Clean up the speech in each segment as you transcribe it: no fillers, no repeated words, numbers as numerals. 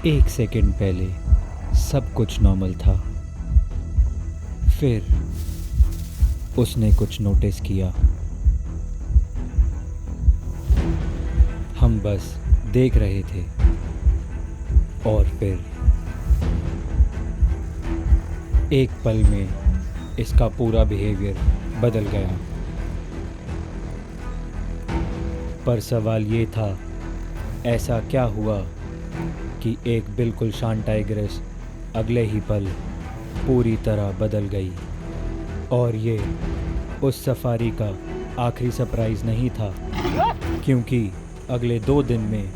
एक सेकंड पहले सब कुछ नॉर्मल था। फिर उसने कुछ नोटिस किया। हम बस देख रहे थे और फिर एक पल में इसका पूरा बिहेवियर बदल गया। पर सवाल ये था, ऐसा क्या हुआ कि एक बिल्कुल शांत टाइग्रेस अगले ही पल पूरी तरह बदल गई। और ये उस सफारी का आखिरी सरप्राइज़ नहीं था, क्योंकि अगले 2 दिन में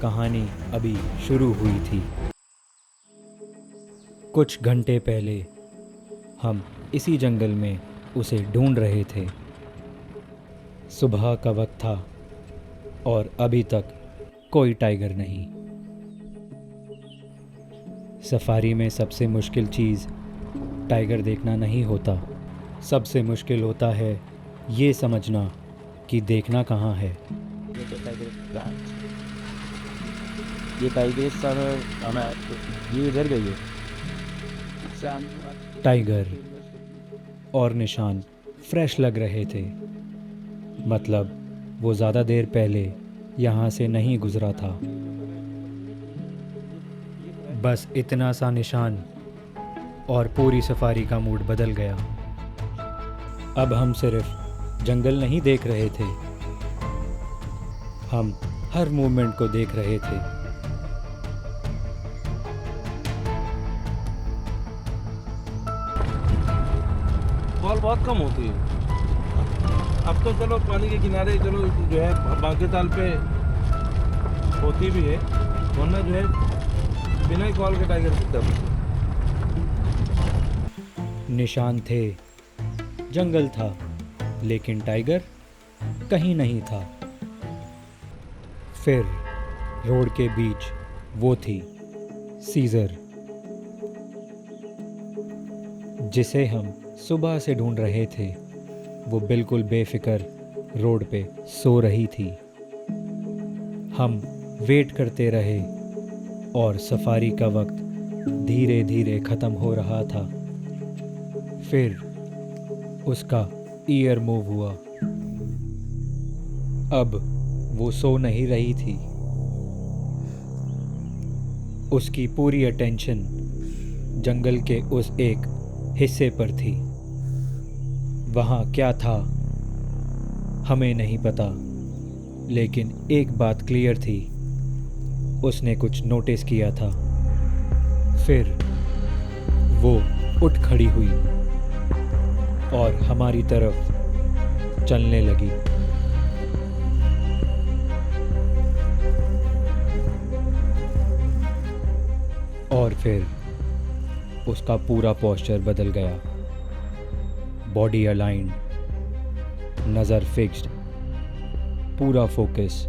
कहानी अभी शुरू हुई थी। कुछ घंटे पहले हम इसी जंगल में उसे ढूंढ रहे थे। सुबह का वक्त था और अभी तक कोई टाइगर नहीं। सफारी में सबसे मुश्किल चीज़ टाइगर देखना नहीं होता। सबसे मुश्किल होता है ये समझना कि देखना कहाँ है। ये टाइगर ये इधर गई है। टाइगर और निशान फ्रेश लग रहे थे, मतलब वो ज़्यादा देर पहले यहाँ से नहीं गुज़रा था। बस इतना सा निशान और पूरी सफारी का मूड बदल गया। अब हम सिर्फ जंगल नहीं देख रहे थे, हम हर मूवमेंट को देख रहे थे। कॉल बहुत कम होती है। अब तो चलो पानी के किनारे चलो जो है बांके ताल पे होती भी है, वरना जो है बिना ही कॉल के टाइगर दिखता है। निशान थे, जंगल था, लेकिन टाइगर कहीं नहीं था। फिर रोड के बीच वो थी, सीजर, जिसे हम सुबह से ढूंढ रहे थे। वो बिल्कुल बेफिक्र रोड पे सो रही थी। हम वेट करते रहे और सफारी का वक्त धीरे धीरे ख़त्म हो रहा था। फिर उसका ईयर मूव हुआ। अब वो सो नहीं रही थी। उसकी पूरी अटेंशन जंगल के उस एक हिस्से पर थी। वहाँ क्या था हमें नहीं पता, लेकिन एक बात क्लियर थी, उसने कुछ नोटिस किया था। फिर वो उठ खड़ी हुई और हमारी तरफ चलने लगी। और फिर उसका पूरा पोस्चर बदल गया। बॉडी अलाइंड, नज़र फिक्स्ड, पूरा फोकस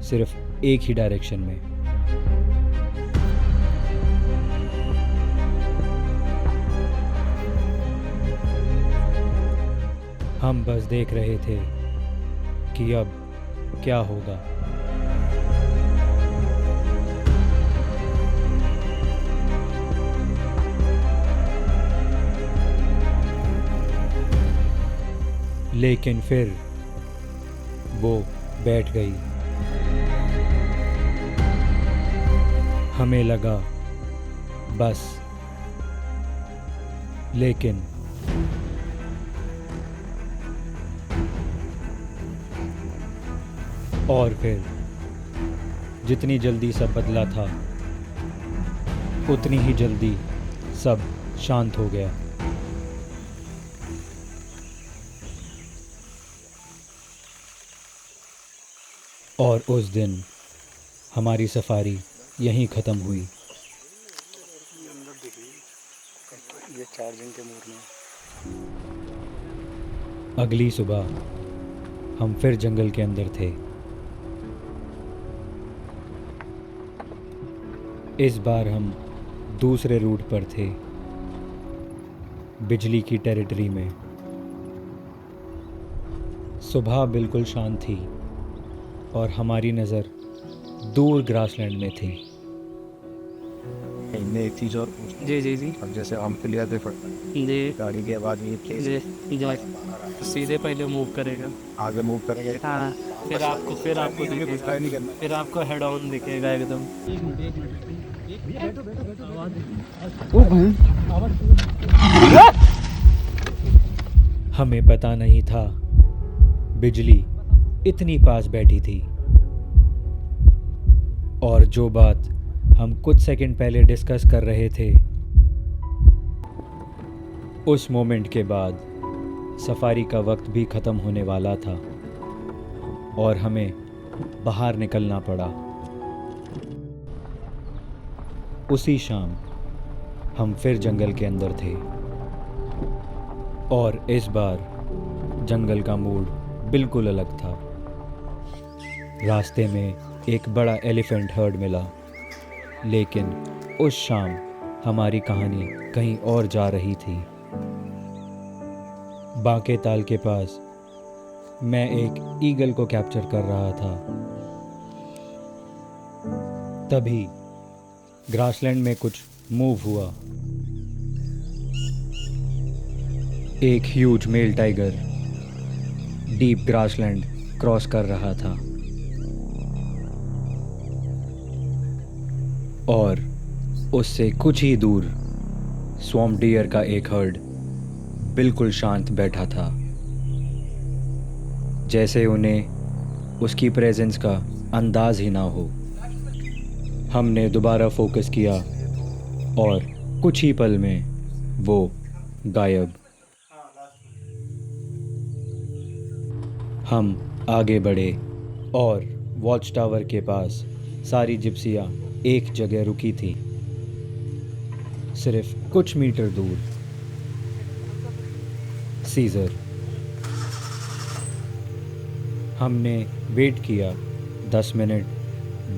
सिर्फ एक ही डायरेक्शन में। हम बस देख रहे थे कि अब क्या होगा। लेकिन फिर वो बैठ गई। हमें लगा बस, लेकिन और फिर जितनी जल्दी सब बदला था, उतनी ही जल्दी सब शांत हो गया। और उस दिन हमारी सफारी यहीं ख़त्म हुई। ये चार्जिंग के मोड में। अगली सुबह हम फिर जंगल के अंदर थे। इस बार हम दूसरे रूट पर थे, बिजली की टेरिटरी में। सुबह बिल्कुल शांत थी और हमारी नज़र दूर ग्रासलैंड में थी। हमने एक चीज़ और पूछी। जी जी जी अब जैसे हम क्लियर थे जी गाड़ी के बाद ये जी जी सीधे पहले मूव करेगा। आगे मूव करेंगे। हाँ फिर आपको हमें कुछ ट्राई नहीं दिखेगा, करना। फिर आपको हेड ऑन दिखेगा एकदम। हमें पता नहीं था बिजली इतनी पास बैठी थी, और जो बात हम कुछ सेकंड पहले डिस्कस कर रहे थे, उस मोमेंट के बाद सफारी का वक्त भी ख़त्म होने वाला था और हमें बाहर निकलना पड़ा। उसी शाम हम फिर जंगल के अंदर थे, और इस बार जंगल का मूड बिल्कुल अलग था। रास्ते में एक बड़ा एलिफेंट हर्ड मिला, लेकिन उस शाम हमारी कहानी कहीं और जा रही थी। बांके ताल के पास मैं एक ईगल को कैप्चर कर रहा था। तभी ग्रासलैंड में कुछ मूव हुआ। एक huge male tiger deep grassland cross कर रहा था, और उससे कुछ ही दूर स्वॉम्प डियर का एक हर्ड बिल्कुल शांत बैठा था, जैसे उन्हें उसकी प्रेजेंस का अंदाज ही ना हो। हमने दोबारा फोकस किया और कुछ ही पल में वो गायब। हम आगे बढ़े और वॉच टावर के पास सारी जिप्सियाँ एक जगह रुकी थी, सिर्फ कुछ मीटर दूर। सीजर। हमने वेट किया 10 मिनट,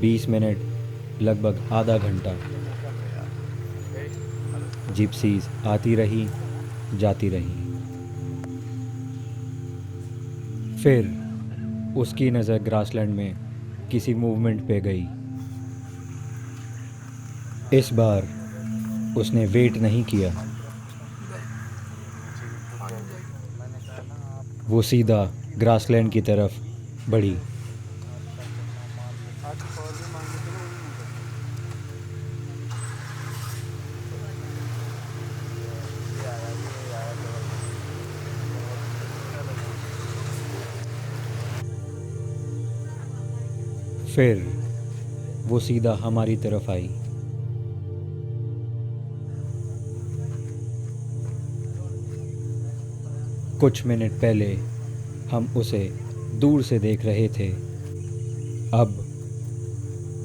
20 मिनट, लगभग आधा घंटा। जिप्सीज आती रही, जाती रही। फिर उसकी नज़र ग्रासलैंड में किसी मूवमेंट पे गई। इस बार उसने वेट नहीं किया, वो सीधा ग्रासलैंड की तरफ बढ़ी। फिर वो सीधा हमारी तरफ आई। कुछ मिनट पहले हम उसे दूर से देख रहे थे, अब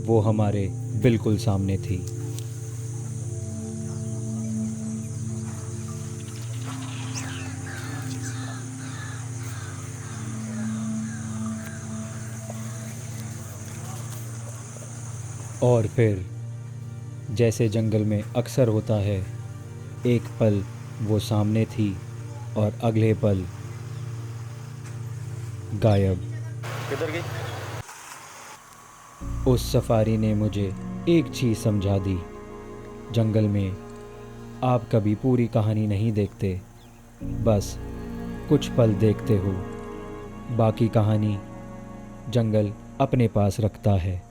वो हमारे बिल्कुल सामने थी। और फिर जैसे जंगल में अक्सर होता है, एक पल वो सामने थी और अगले पल गायब। किधर गई? उस सफारी ने मुझे एक चीज़ समझा दी, जंगल में आप कभी पूरी कहानी नहीं देखते, बस कुछ पल देखते हो, बाकी कहानी जंगल अपने पास रखता है।